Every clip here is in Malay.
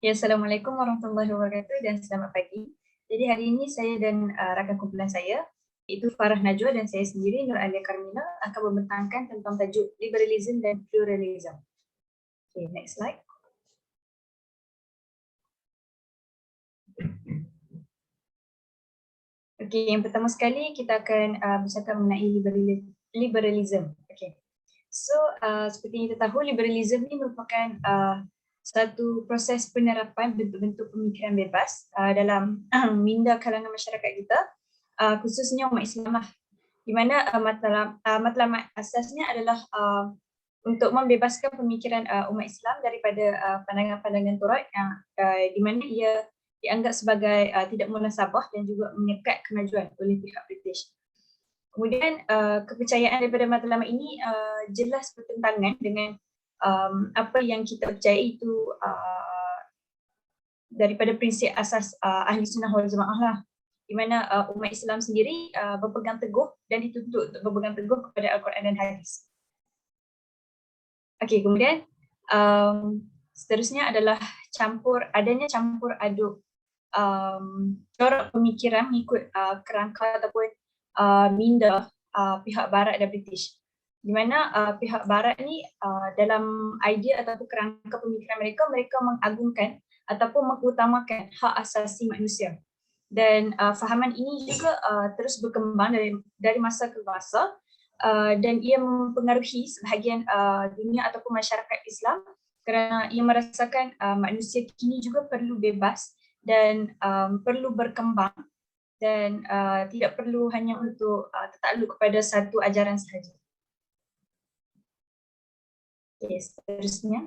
Ya, Assalamualaikum warahmatullahi wabarakatuh dan selamat pagi. Jadi hari ini saya dan rakan kumpulan saya, iaitu Farah Najwa dan saya sendiri, Nur Alia Karmina, akan membentangkan tentang tajuk Liberalism dan Pluralism. Okay, next slide. Okay, yang pertama sekali kita akan bercakap mengenai liberalism. Okay. So, seperti yang kita tahu, liberalism ini merupakan satu proses penerapan bentuk-bentuk pemikiran bebas dalam minda kalangan masyarakat kita, khususnya umat Islam lah, di mana matlamat asasnya adalah untuk membebaskan pemikiran umat Islam daripada pandangan-pandangan Taurat yang di mana ia dianggap sebagai tidak munasabah dan juga menyekat kemajuan oleh pihak British. Kemudian kepercayaan daripada matlamat ini jelas bertentangan dengan apa yang kita percayai itu daripada prinsip asas Ahli Sunnah wal Jamaah lah, di mana umat Islam sendiri berpegang teguh dan dituntut untuk berpegang teguh kepada Al-Quran dan Hadis. Okey, kemudian seterusnya adalah adanya campur aduk corak pemikiran mengikut kerangka ataupun minda pihak Barat dan British, di mana pihak Barat ni dalam idea ataupun kerangka pemikiran mereka mengagungkan ataupun mengutamakan hak asasi manusia, dan fahaman ini juga terus berkembang dari masa ke masa, dan ia mempengaruhi sebahagian dunia ataupun masyarakat Islam kerana ia merasakan manusia kini juga perlu bebas dan perlu berkembang dan tidak perlu hanya untuk tertakluk kepada satu ajaran sahaja. Okay, seterusnya.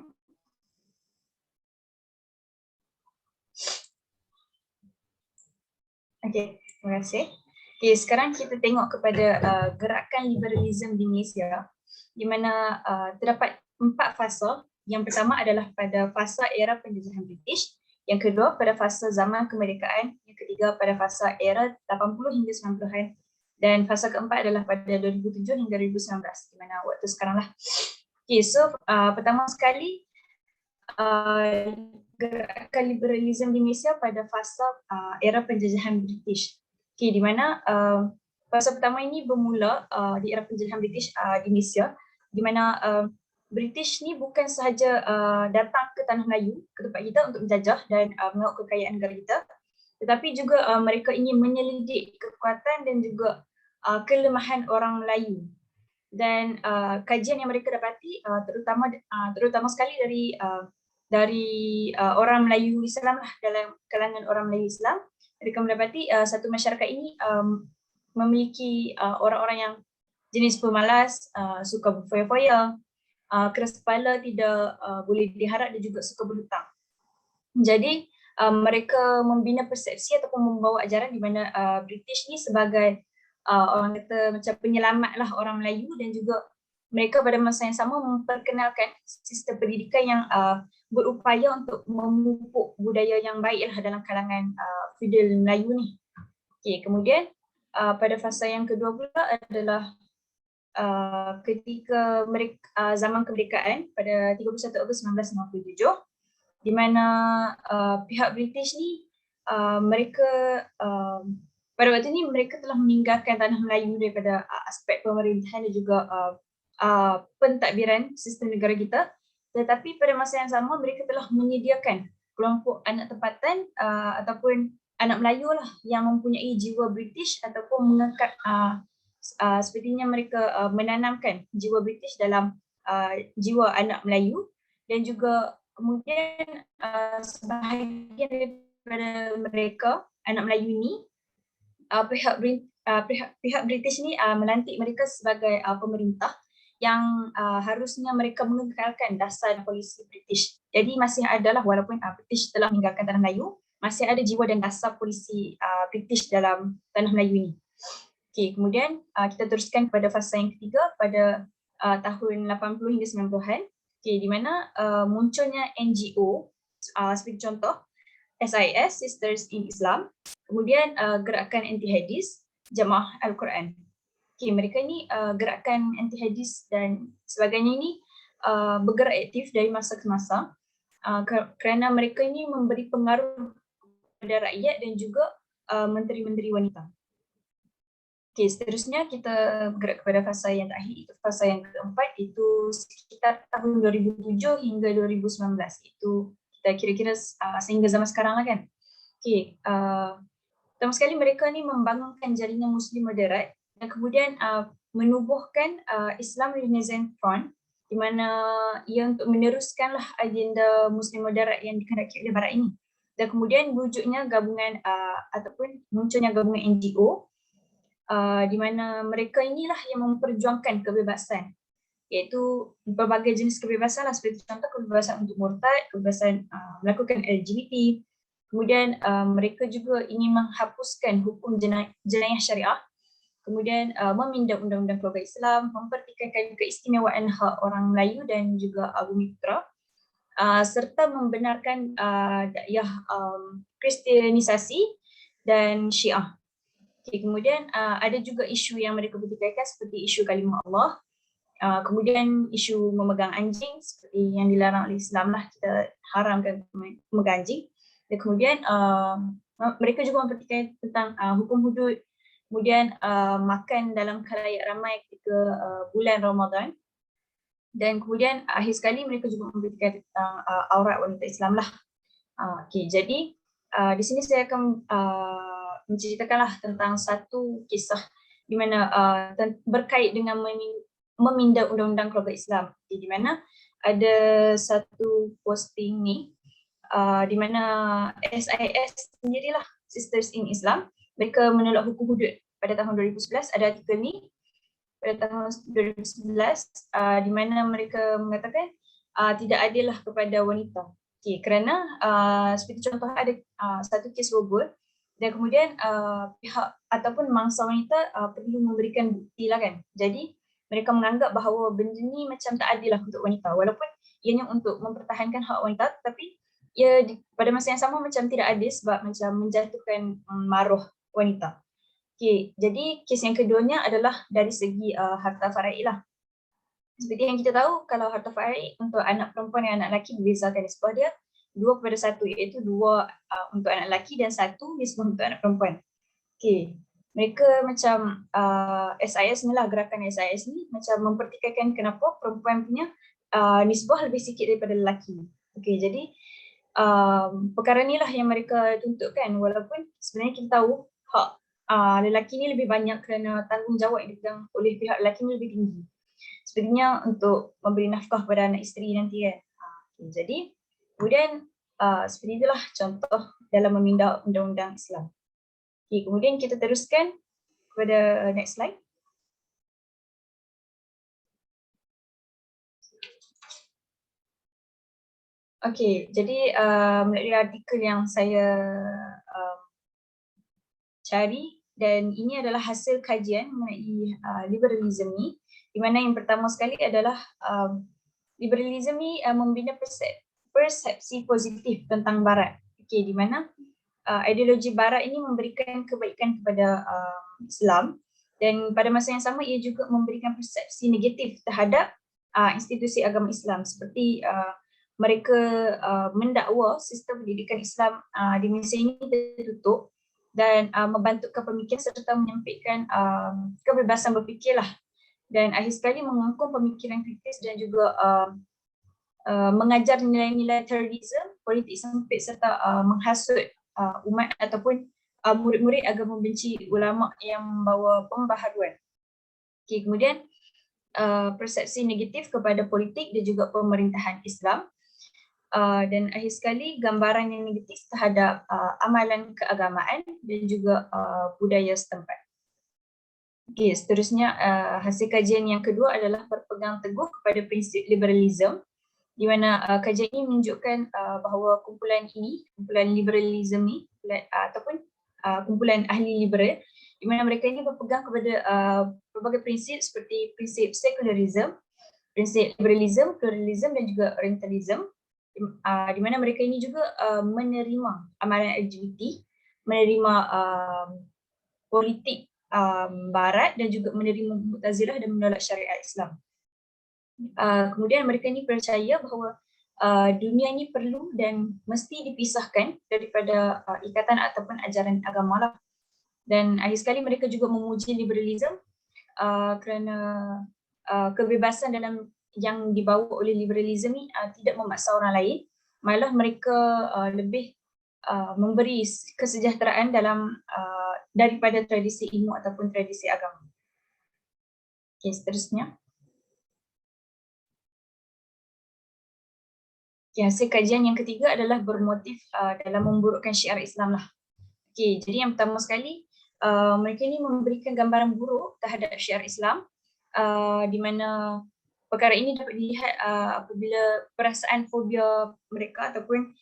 Okay, terima kasih. Okay, sekarang kita tengok kepada gerakan liberalism di Malaysia, di mana terdapat 4 fasa. Yang pertama adalah pada fasa era penjajahan British, yang kedua pada fasa zaman kemerdekaan, yang ketiga pada fasa era 80 hingga 90-an, dan fasa keempat adalah pada 2007 hingga 2019, di mana waktu sekarang lah. Okay, so pertama sekali gerakan liberalism di Malaysia pada fasa era penjajahan British. Okay, di mana fasa pertama ini bermula di era penjajahan British di Malaysia, di mana British ni bukan sahaja datang ke Tanah Melayu, ke tempat kita untuk menjajah dan mengauk kekayaan negara kita, tetapi juga mereka ingin menyelidik kekuatan dan juga kelemahan orang Melayu. Dan kajian yang mereka dapati terutama sekali dari orang Melayu Islam lah, dalam kalangan orang Melayu Islam, mereka mendapati satu masyarakat ini memiliki orang-orang yang jenis pemalas, suka berfoya-foya, keras kepala, tidak boleh diharap dan juga suka berhutang. Jadi mereka membina persepsi ataupun membawa ajaran di mana British ni sebagai orang kata macam penyelamat lah orang Melayu, dan juga mereka pada masa yang sama memperkenalkan sistem pendidikan yang berupaya untuk memupuk budaya yang baik lah dalam kalangan feudal Melayu ni. Okay, kemudian pada fasa yang kedua pula adalah ketika zaman kemerdekaan pada 31 Ogos 1957, di mana pihak British ni mereka pada waktu ni mereka telah meninggalkan Tanah Melayu daripada aspek pemerintahan dan juga pentadbiran sistem negara kita, tetapi pada masa yang sama mereka telah menyediakan kelompok anak tempatan ataupun anak Melayu lah yang mempunyai jiwa British ataupun mengekat sepertinya mereka menanamkan jiwa British dalam jiwa anak Melayu, dan juga kemudian sebahagian daripada mereka anak Melayu ni pihak British ni melantik mereka sebagai pemerintah yang harusnya mereka mengekalkan dasar polisi British. Jadi masih adalah, walaupun British telah meninggalkan Tanah Melayu, masih ada jiwa dan dasar polisi British dalam Tanah Melayu ini. Okay, kemudian kita teruskan kepada fasa yang ketiga pada tahun 80 hingga 90-an, okay, di mana munculnya NGO, seperti contoh SIS, Sisters in Islam, kemudian gerakan anti-hadis, Jamaah Al-Quran. Okay, mereka ni gerakan anti-hadis dan sebagainya ini bergerak aktif dari masa ke masa, kerana mereka ini memberi pengaruh kepada rakyat dan juga menteri-menteri wanita. Okey, seterusnya kita bergerak kepada fasa yang terakhir, itu fasa yang keempat, itu sekitar tahun 2007 hingga 2019. Itu kita kira-kira sehingga zaman sekarang lah kan. Okey, pertama sekali mereka ni membangunkan jaringan Muslim moderat dan kemudian menubuhkan Islam Renaissance Front, di mana ia untuk meneruskanlah agenda Muslim moderat yang dikehendaki oleh Barat ini. Dan kemudian wujudnya gabungan ataupun munculnya gabungan NGO, di mana mereka inilah yang memperjuangkan kebebasan, iaitu berbagai jenis kebebasan lah, seperti contoh kebebasan untuk murtad, kebebasan melakukan LGBT. Kemudian mereka juga ingin menghapuskan hukum jenayah syariah, kemudian meminda undang-undang keluarga Islam, mempertikaikan keistimewaan hak orang Melayu dan juga Bumi Putra, serta membenarkan dakwah Kristianisasi dan Syiah. Okay, kemudian ada juga isu yang mereka pertikaikan seperti isu kalimah Allah, kemudian isu memegang anjing seperti yang dilarang oleh Islam lah, kita haramkan memegang anjing. Dan kemudian mereka juga mempertikaikan tentang hukum hudud, kemudian makan dalam khalayak ramai ketika bulan Ramadan. Dan kemudian akhir sekali mereka juga mempertikaikan tentang aurat wanita Islam lah. Okay, jadi di sini saya akan menceritakanlah tentang satu kisah di mana berkait dengan meminda undang-undang keluarga Islam, di mana ada satu posting ni di mana SIS sendirilah, Sisters in Islam, mereka menolak hukum hudud pada tahun 2011. Ada artikel ni pada tahun 2011 di mana mereka mengatakan tidak adil lah kepada wanita. Okay, kerana seperti contoh ada satu kes robot dan kemudian pihak ataupun mangsa wanita perlu memberikan bukti lah kan. Jadi mereka menganggap bahawa benda ni macam tak adil lah untuk wanita, walaupun ianya untuk mempertahankan hak wanita, tapi ia pada masa yang sama macam tidak adil sebab macam menjatuhkan maruah wanita. Okay, jadi kes yang keduanya adalah dari segi harta faraid lah. Seperti yang kita tahu, kalau harta faraid untuk anak perempuan dan anak lelaki dibezakan nisbah dia 2/1, iaitu 2 untuk anak lelaki dan 1 nisbah untuk anak perempuan. Okay, mereka macam SIS ni lah, gerakan SIS ni macam mempertikaikan kenapa perempuan punya nisbah lebih sikit daripada lelaki. Okay, jadi perkara ni lah yang mereka tuntutkan, walaupun sebenarnya kita tahu hak lelaki ni lebih banyak kerana tanggungjawab yang dipegang oleh pihak lelaki ni lebih tinggi. Sepertinya untuk memberi nafkah kepada anak isteri nanti kan. Okay, jadi kemudian seperti itulah contoh dalam meminda undang-undang Islam. Okay, kemudian kita teruskan kepada next slide. Okay, jadi melalui artikel yang saya cari, dan ini adalah hasil kajian mengenai liberalism ni, di mana yang pertama sekali adalah liberalism ni membina persepsi positif tentang Barat. Okay, di mana ideologi Barat ini memberikan kebaikan kepada Islam, dan pada masa yang sama ia juga memberikan persepsi negatif terhadap institusi agama Islam, seperti mereka mendakwa sistem pendidikan Islam di Malaysia ini tertutup dan membantukan pemikiran serta menyampaikan kebebasan berfikirlah, dan akhir sekali mengangkung pemikiran kritis dan juga mengajar nilai-nilai terorisme, politik sempit serta menghasut umat ataupun murid-murid agar membenci ulama yang membawa pembaharuan. Okay, kemudian persepsi negatif kepada politik dan juga pemerintahan Islam, dan akhir sekali gambaran yang negatif terhadap amalan keagamaan dan juga budaya setempat. Okay, seterusnya hasil kajian yang kedua adalah berpegang teguh kepada prinsip liberalism, di mana kajian ini menunjukkan bahawa kumpulan liberalism ni ataupun kumpulan ahli liberal, di mana mereka ini berpegang kepada berbagai prinsip seperti prinsip sekularisme, prinsip liberalism, pluralism dan juga orientalism, di mana mereka ini juga menerima amalan LGBT, menerima politik Barat dan juga menerima Mu'tazilah dan menolak syariat Islam. Kemudian mereka ini percaya bahawa dunia ini perlu dan mesti dipisahkan daripada ikatan ataupun ajaran agama lah. Dan akhir sekali mereka juga memuji liberalism kerana kebebasan dalam yang dibawa oleh liberalism ni tidak memaksa orang lain, malah mereka lebih memberi kesejahteraan dalam daripada tradisi ilmu ataupun tradisi agama. Okey, seterusnya. Okay, hasil kajian yang ketiga adalah bermotif dalam memburukkan syiar Islam lah. Okay, jadi yang pertama sekali, mereka ini memberikan gambaran buruk terhadap syiar Islam, di mana perkara ini dapat dilihat apabila perasaan fobia mereka ataupun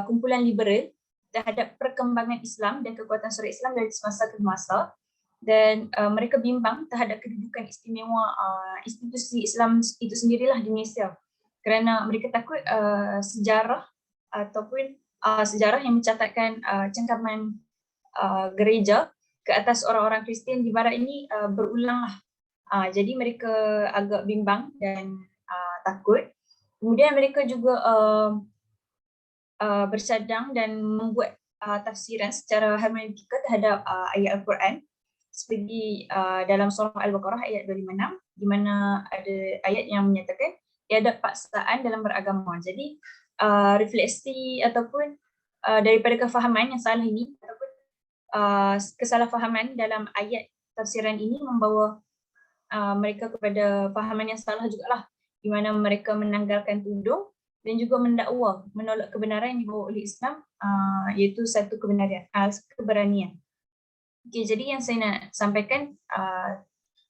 kumpulan liberal terhadap perkembangan Islam dan kekuatan syariat Islam dari semasa ke masa, dan mereka bimbang terhadap kedudukan istimewa institusi Islam itu sendirilah di Malaysia, kerana mereka takut sejarah ataupun sejarah yang mencatatkan cengkaman gereja ke atas orang-orang Kristian di barat ini berulang lah. Jadi mereka agak bimbang dan takut. Kemudian mereka juga bercadang dan membuat tafsiran secara hermeneutika terhadap ayat Al-Quran, seperti dalam surah Al-Baqarah ayat 256, di mana ada ayat yang menyatakan tiada paksaan dalam beragama. Jadi refleksi ataupun daripada kefahaman yang salah ini ataupun kesalahfahaman dalam ayat tafsiran ini membawa mereka kepada fahaman yang salah jugalah, di mana mereka menanggalkan tudung dan juga mendakwa menolak kebenaran yang dibawa oleh Islam, iaitu satu keberanian. Okay, jadi yang saya nak sampaikan,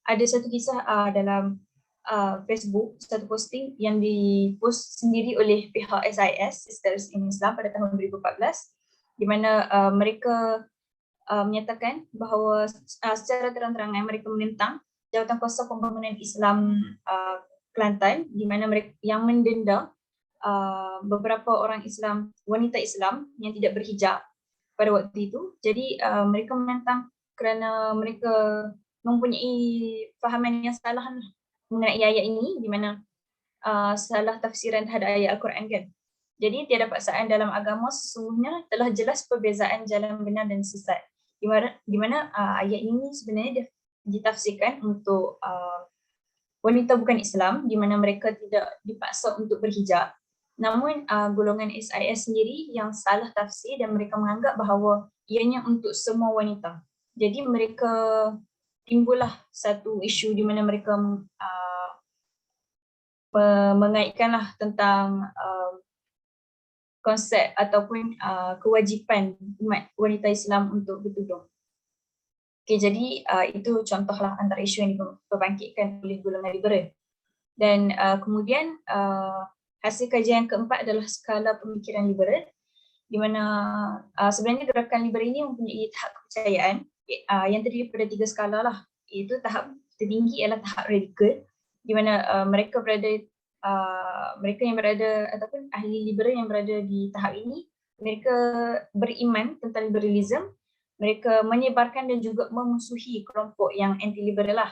ada satu kisah dalam Facebook, satu posting yang dipost sendiri oleh pihak SIS, Sisters in Islam, pada tahun 2014, di mana mereka menyatakan bahawa secara terang-terangan mereka menentang Jawatan Kuasa Pembangunan Islam Kelantan, di mana mereka yang mendenda beberapa orang Islam, wanita Islam yang tidak berhijab pada waktu itu. Jadi mereka menentang kerana mereka mempunyai fahaman yang salah mengenai ayat ini, di mana salah tafsiran terhadap ayat Al-Quran kan. Jadi tiada paksaan dalam agama, sesungguhnya telah jelas perbezaan jalan benar dan sesat. Di mana ayat ini sebenarnya ditafsirkan untuk wanita bukan Islam, di mana mereka tidak dipaksa untuk berhijab. Namun golongan SIS sendiri yang salah tafsir dan mereka menganggap bahawa ianya untuk semua wanita. Jadi mereka timbullah satu isu di mana mereka mengaitkanlah tentang konsep ataupun kewajipan umat wanita Islam untuk bertudung. Okay, jadi itu contohlah antara isu yang diperbangkitkan oleh golongan liberal. Dan kemudian hasil kajian yang keempat adalah skala pemikiran liberal, di mana sebenarnya gerakan liberal ini mempunyai tahap kepercayaan yang terdiri pada 3 skala lah. Iaitu tahap tertinggi ialah tahap radikal, di mana mereka yang berada ataupun ahli liberal yang berada di tahap ini, mereka beriman tentang liberalism, mereka menyebarkan dan juga memusuhi kelompok yang anti-liberal lah.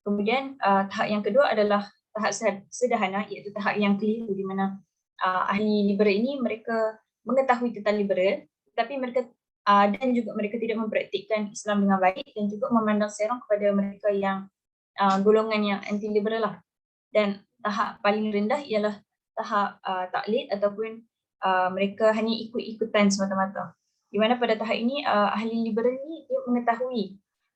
Kemudian tahap yang kedua adalah tahap sederhana, iaitu tahap yang keliru, di mana ahli liberal ini mereka mengetahui tentang liberal, tetapi mereka dan juga mereka tidak mempraktikkan Islam dengan baik dan juga memandang serong kepada mereka yang golongan yang anti-liberal lah. Dan tahap paling rendah ialah tahap taklid ataupun mereka hanya ikut-ikutan semata-mata. Di mana pada tahap ini ahli liberal ni dia mengetahui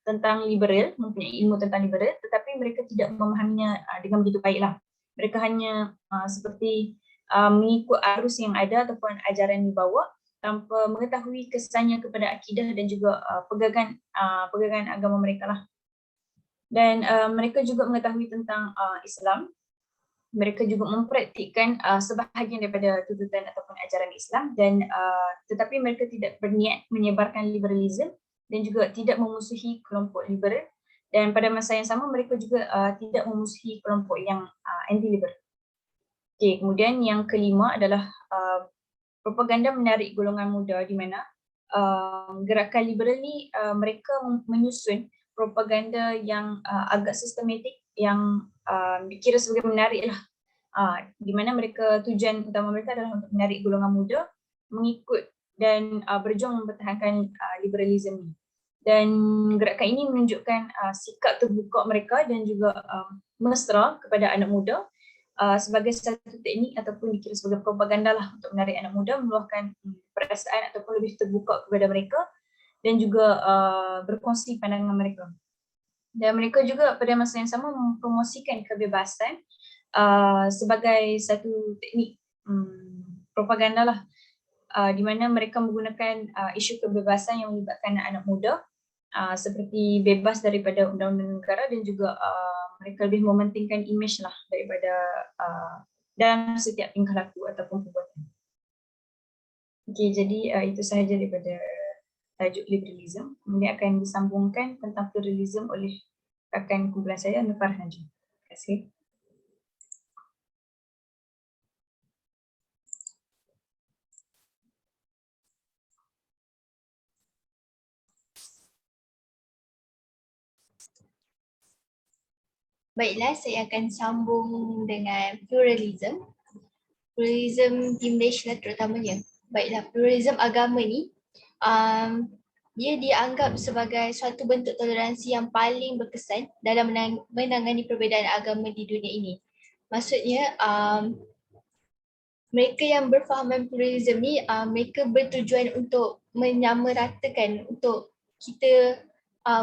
tentang liberal, mempunyai ilmu tentang liberal, tetapi mereka tidak memahaminya dengan begitu baiklah. Mereka hanya seperti mengikut arus yang ada ataupun ajaran yang dibawa tanpa mengetahui kesannya kepada akidah dan juga pegangan agama mereka lah. Dan mereka juga mengetahui tentang Islam. Mereka juga mempraktikkan sebahagian daripada tuntutan ataupun ajaran Islam, dan tetapi mereka tidak berniat menyebarkan liberalism dan juga tidak memusuhi kelompok liberal, dan pada masa yang sama mereka juga tidak memusuhi kelompok yang anti-liberal. Okay, kemudian yang kelima adalah propaganda menarik golongan muda, di mana gerakan liberal ni mereka menyusun propaganda yang agak sistematik, yang dikira sebagai menarik lah di mana tujuan utama mereka adalah untuk menarik golongan muda mengikut dan berjuang mempertahankan liberalisme ini. Dan gerakan ini menunjukkan sikap terbuka mereka dan juga mesra kepada anak muda sebagai satu teknik ataupun dikira sebagai propaganda lah untuk menarik anak muda, meluahkan perasaan ataupun lebih terbuka kepada mereka dan juga berkongsi pandangan mereka. Dan mereka juga pada masa yang sama mempromosikan kebebasan sebagai satu teknik propaganda lah, di mana mereka menggunakan isu kebebasan yang melibatkan anak muda seperti bebas daripada undang-undang negara dan juga mereka lebih mementingkan imej lah daripada dalam setiap tingkah laku ataupun perbuatan. Okey, jadi itu sahaja daripada tajuk liberalism. Kemudian akan disambungkan tentang pluralism oleh rakan kumpulan saya, Nufar Haji. Terima kasih. Baiklah, saya akan sambung dengan pluralism. Pluralism di Malaysia terutamanya. Baiklah, pluralism agama ni dia dianggap sebagai suatu bentuk toleransi yang paling berkesan dalam menangani perbezaan agama di dunia ini. Maksudnya mereka yang berfahaman pluralism ni mereka bertujuan untuk menyamaratakan untuk kita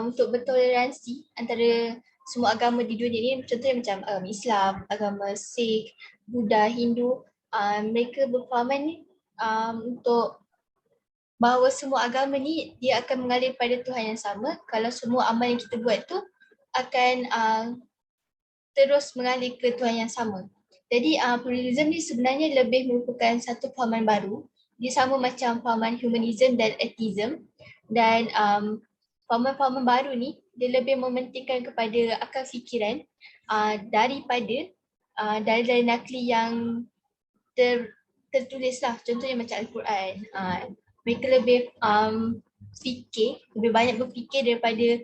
untuk bertoleransi antara semua agama di dunia ini, contohnya macam Islam, agama Sikh, Buddha, Hindu. Mereka berfahaman untuk bahawa semua agama ni dia akan mengalir pada Tuhan yang sama. Kalau semua amal yang kita buat tu akan terus mengalir ke Tuhan yang sama. Jadi pluralism ni sebenarnya lebih merupakan satu fahaman baru. Dia sama macam fahaman humanism dan atheism. Dan fahaman-fahaman baru ni dia lebih mementingkan kepada akal fikiran daripada dalil-dalil nakli yang tertulis lah. Contohnya macam Al-Quran. Mereka lebih lebih banyak berfikir daripada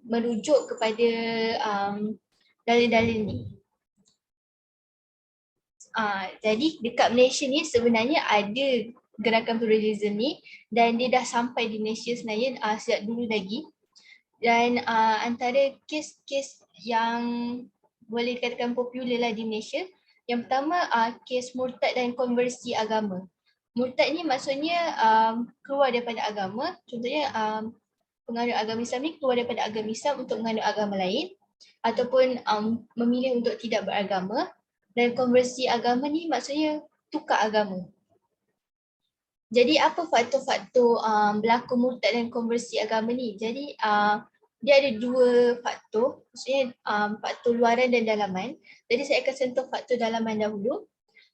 merujuk kepada dalil-dalil ni. Jadi dekat Malaysia ni sebenarnya ada gerakan pluralism ni dan dia dah sampai di Malaysia sebenarnya sejak dulu lagi. Dan antara kes-kes yang boleh dikatakan popular lah di Malaysia, yang pertama kes murtad dan konversi agama. Murtad ni maksudnya keluar daripada agama, contohnya penganut agama Islam ni keluar daripada agama Islam untuk menganut agama lain ataupun memilih untuk tidak beragama. Dan konversi agama ni maksudnya tukar agama. Jadi apa faktor-faktor berlaku murtad dan konversi agama ni? Jadi dia ada dua faktor, maksudnya faktor luaran dan dalaman. Jadi saya akan sentuh faktor dalaman dahulu.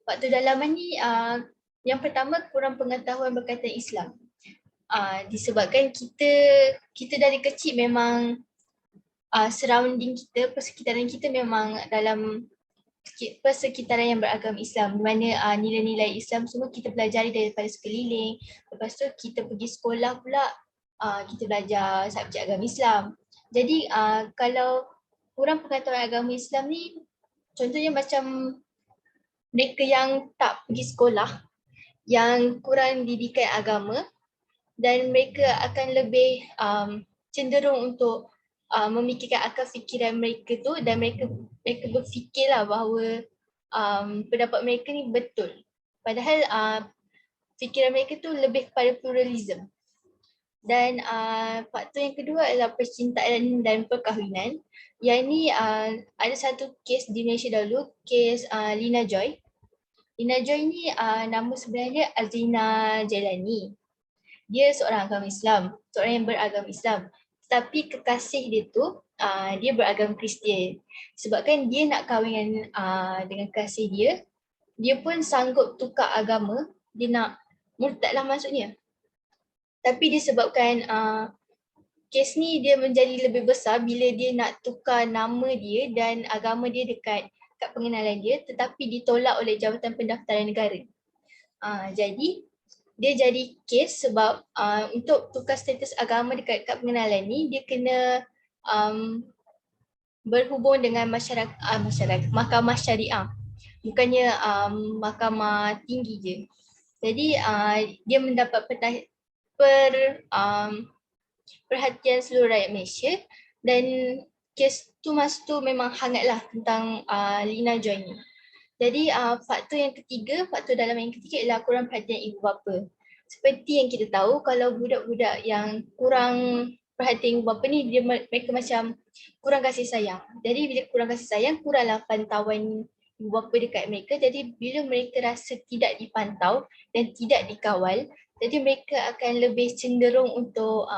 Faktor dalaman ni yang pertama kurang pengetahuan berkaitan Islam. Disebabkan kita dari kecil memang surrounding kita, persekitaran kita memang dalam persekitaran yang beragama Islam, di mana nilai-nilai Islam semua kita pelajari daripada sekeliling. Lepas tu kita pergi sekolah pula, kita belajar subjek agama Islam. Jadi kalau kurang pengetahuan agama Islam ni, contohnya macam mereka yang tak pergi sekolah, yang kurang didikan agama, dan mereka akan lebih cenderung untuk memikirkan akal fikiran mereka tu, dan mereka berfikirlah bahawa pendapat mereka ni betul. Padahal fikiran mereka tu lebih kepada pluralism. Dan faktor yang kedua adalah percintaan dan perkahwinan. Yang ni ada satu kes di Malaysia dahulu, kes Lina Joy. Lina Joy ni nama sebenarnya Azina Jailani. Dia seorang agama Islam, seorang yang beragama Islam. Tapi kekasih dia tu dia beragama Kristian. Sebabkan dia nak kahwin dengan kekasih dia, dia pun sanggup tukar agama, dia nak murtad lah maksudnya. Tapi disebabkan kes ni dia menjadi lebih besar bila dia nak tukar nama dia dan agama dia dekat kad pengenalan dia, tetapi ditolak oleh Jabatan Pendaftaran Negara. Jadi dia jadi kes sebab untuk tukar status agama dekat kad pengenalan ni, dia kena berhubung dengan masyarakat Mahkamah Syariah. bukannya mahkamah tinggi je. Jadi dia mendapat perhatian seluruh rakyat Malaysia, dan kes tu masa tu memang hangatlah tentang Lina Joy ni. Jadi faktor dalam yang ketiga ialah kurang perhatian ibu bapa. Seperti yang kita tahu, kalau budak-budak yang kurang perhatian ibu bapa ni, mereka macam kurang kasih sayang. Jadi bila kurang kasih sayang, kuranglah pantauan ibu bapa dekat mereka. Jadi bila mereka rasa tidak dipantau dan tidak dikawal, jadi mereka akan lebih cenderung untuk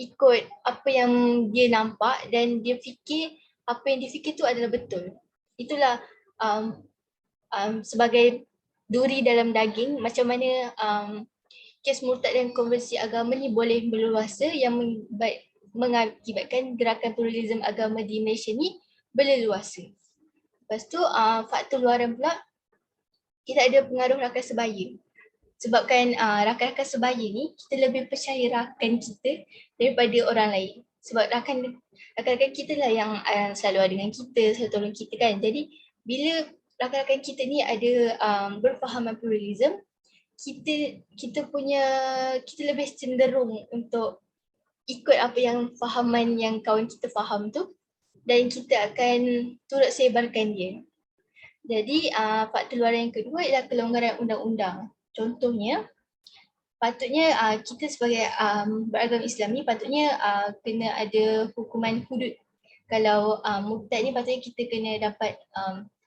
ikut apa yang dia nampak, dan dia fikir apa yang dia fikir tu adalah betul. Itulah sebagai duri dalam daging, macam mana kes murtad dan konversi agama ni boleh berluasa yang mengakibatkan gerakan pluralism agama di Malaysia ni berleluasa. Lepas tu faktor luaran pula, kita ada pengaruh rakan sebaya. Sebabkan rakan-rakan sebaya ni, kita lebih percaya rakan kita daripada orang lain. Sebab rakan-rakan kita lah yang selalu ada dengan kita, selalu tolong kita kan. Jadi bila rakan-rakan kita ni ada berfahaman pluralism, kita lebih cenderung untuk ikut apa yang fahaman yang kawan kita faham tu, dan kita akan turut sebarkan dia. Jadi faktor luaran yang kedua ialah kelonggaran undang-undang. Contohnya, patutnya kita sebagai beragama Islam ni patutnya kena ada hukuman hudud. Kalau murtad ni patutnya kita kena dapat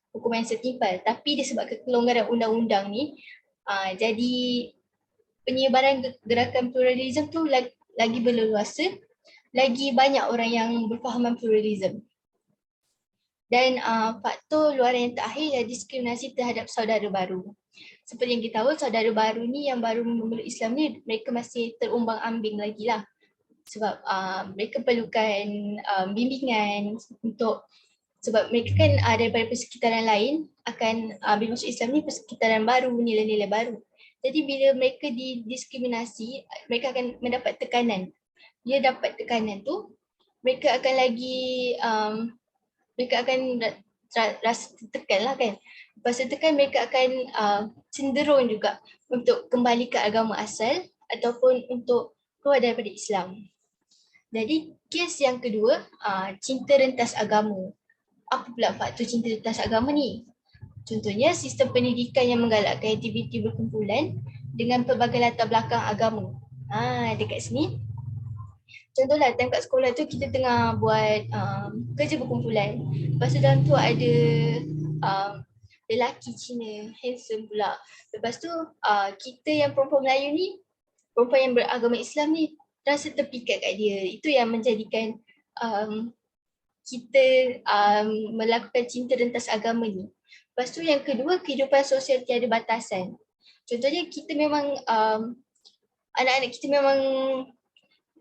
hukuman yang setimpal. Tapi disebabkan kelonggaran undang-undang ni, jadi penyebaran gerakan pluralism tu lagi berleluasa, lagi banyak orang yang berfahaman pluralism. Dan faktor luaran yang terakhir ialah diskriminasi terhadap saudara baru. Seperti yang kita tahu, saudara baru ni yang baru memeluk Islam ni, mereka masih terumbang-ambing lagi lah. Sebab mereka perlukan bimbingan sebab mereka kan daripada persekitaran lain akan bila masuk Islam ni persekitaran baru, nilai-nilai baru. Jadi bila mereka didiskriminasi, mereka akan mendapat tekanan. Dia dapat tekanan tu, mereka akan rasa tertekan lah kan. Lepas tertekan, mereka akan cenderung juga untuk kembali ke agama asal ataupun untuk keluar daripada Islam. Jadi kes yang kedua, cinta rentas agama. Apa pula faktor cinta rentas agama ni? Contohnya sistem pendidikan yang menggalakkan aktiviti berkumpulan dengan pelbagai latar belakang agama. Dekat sini, contohlah time kat sekolah tu kita tengah buat kerja berkumpulan. Lepas tu dalam tu ada lelaki Cina, handsome pula. Lepas tu kita yang perempuan Melayu ni, perempuan yang beragama Islam ni, rasa terpikat kat dia. Itu yang menjadikan kita melakukan cinta rentas agama ni. Lepas tu yang kedua, kehidupan sosial tiada batasan. Contohnya kita memang, anak-anak kita memang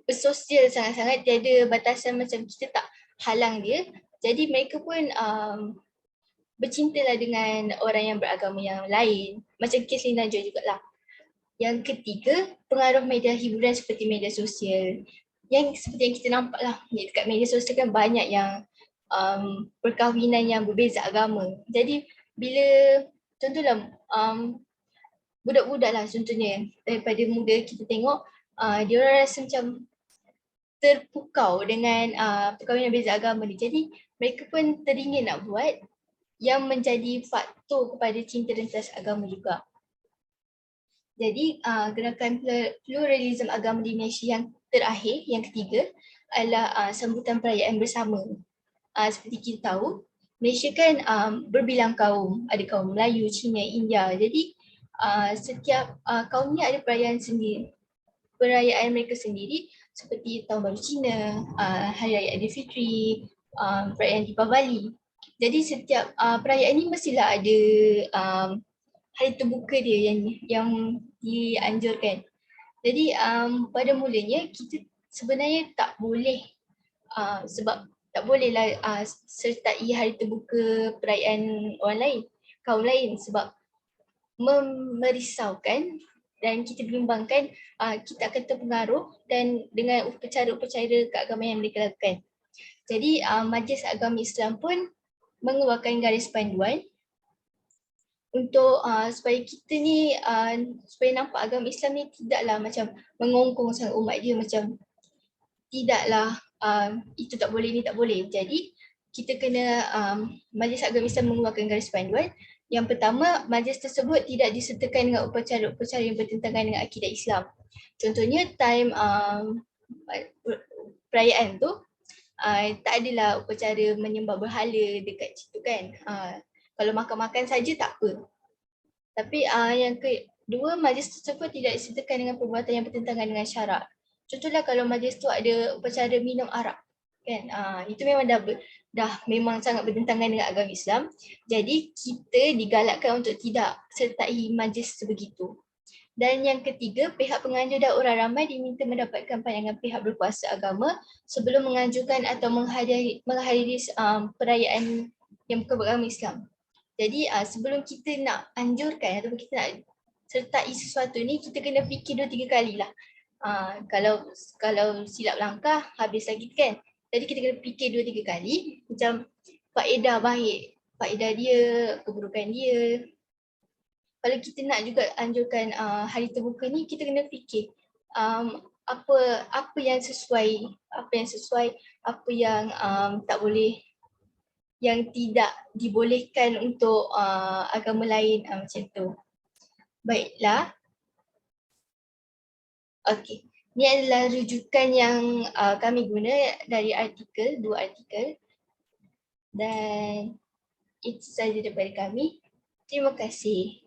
bersosial sangat-sangat, tiada batasan, macam kita tak halang dia. Jadi mereka pun bercintalah dengan orang yang beragama yang lain. Macam kes Lina Joy jugalah. Yang ketiga, pengaruh media hiburan seperti media sosial. Yang seperti yang kita nampak lah, dekat media sosial kan banyak yang perkahwinan yang berbeza agama. Jadi bila contohlah budak-budak lah contohnya, daripada muda kita tengok dia orang rasa macam terpukau dengan perkahwinan beza agama ni. Jadi mereka pun teringin nak buat, yang menjadi faktor kepada cinta rentas agama juga. Jadi gerakan pluralism agama di Malaysia yang terakhir, yang ketiga adalah sambutan perayaan bersama. Seperti kita tahu, Malaysia kan berbilang kaum, ada kaum Melayu, Cina, India. Jadi setiap kaum ni ada perayaan mereka sendiri, seperti Tahun Baru Cina, Hari Raya Aidilfitri, perayaan Deepavali. Jadi setiap perayaan ni mestilah ada hari terbuka dia yang dianjurkan. Jadi pada mulanya kita sebenarnya tak boleh sebab tak bolehlah sertai hari terbuka perayaan orang lain, kaum lain, sebab merisaukan dan kita bimbangkan kita akan terpengaruh dan dengan upacara-upacara keagamaan yang mereka lakukan. Jadi Majlis Agama Islam pun mengeluarkan garis panduan untuk supaya kita ni supaya nampak agama Islam ni tidaklah macam mengongkong sangat umat dia, macam tidaklah itu tak boleh, ni tak boleh. Jadi kita kena Majlis Agama Islam mengeluarkan garis panduan. Yang pertama, majlis tersebut tidak disertakan dengan upacara-upacara yang bertentangan dengan akidah Islam. Contohnya time perayaan tu tak adalah upacara menyembah berhala dekat situ kan. Kalau makan-makan saja tak apa. Tapi yang kedua, majlis tersebut tidak disertakan dengan perbuatan yang bertentangan dengan syarak. Contohnya kalau majlis tu ada upacara minum arak kan, itu memang dah memang sangat bertentangan dengan agama Islam. Jadi kita digalakkan untuk tidak sertai majlis sebegitu. Dan yang ketiga, pihak penganjur dan orang ramai diminta mendapatkan pandangan pihak berkuasa agama sebelum menganjurkan atau menghadiri perayaan yang bukan beragama Islam. Jadi sebelum kita nak anjurkan ataupun kita nak sertai sesuatu ni, kita kena fikir 2-3 kali lah. Kalau silap langkah, habis lagi kan. Jadi kita kena fikir 2-3 kali macam faedah baik, faedah dia, keburukan dia. Kalau kita nak juga anjurkan hari terbuka ni, kita kena fikir apa yang sesuai, apa yang tak boleh, yang tidak dibolehkan untuk agama lain, macam tu. Baiklah. Okey. Ini adalah rujukan yang kami guna dari artikel, 2 artikel. Dan itu sahaja daripada kami. Terima kasih.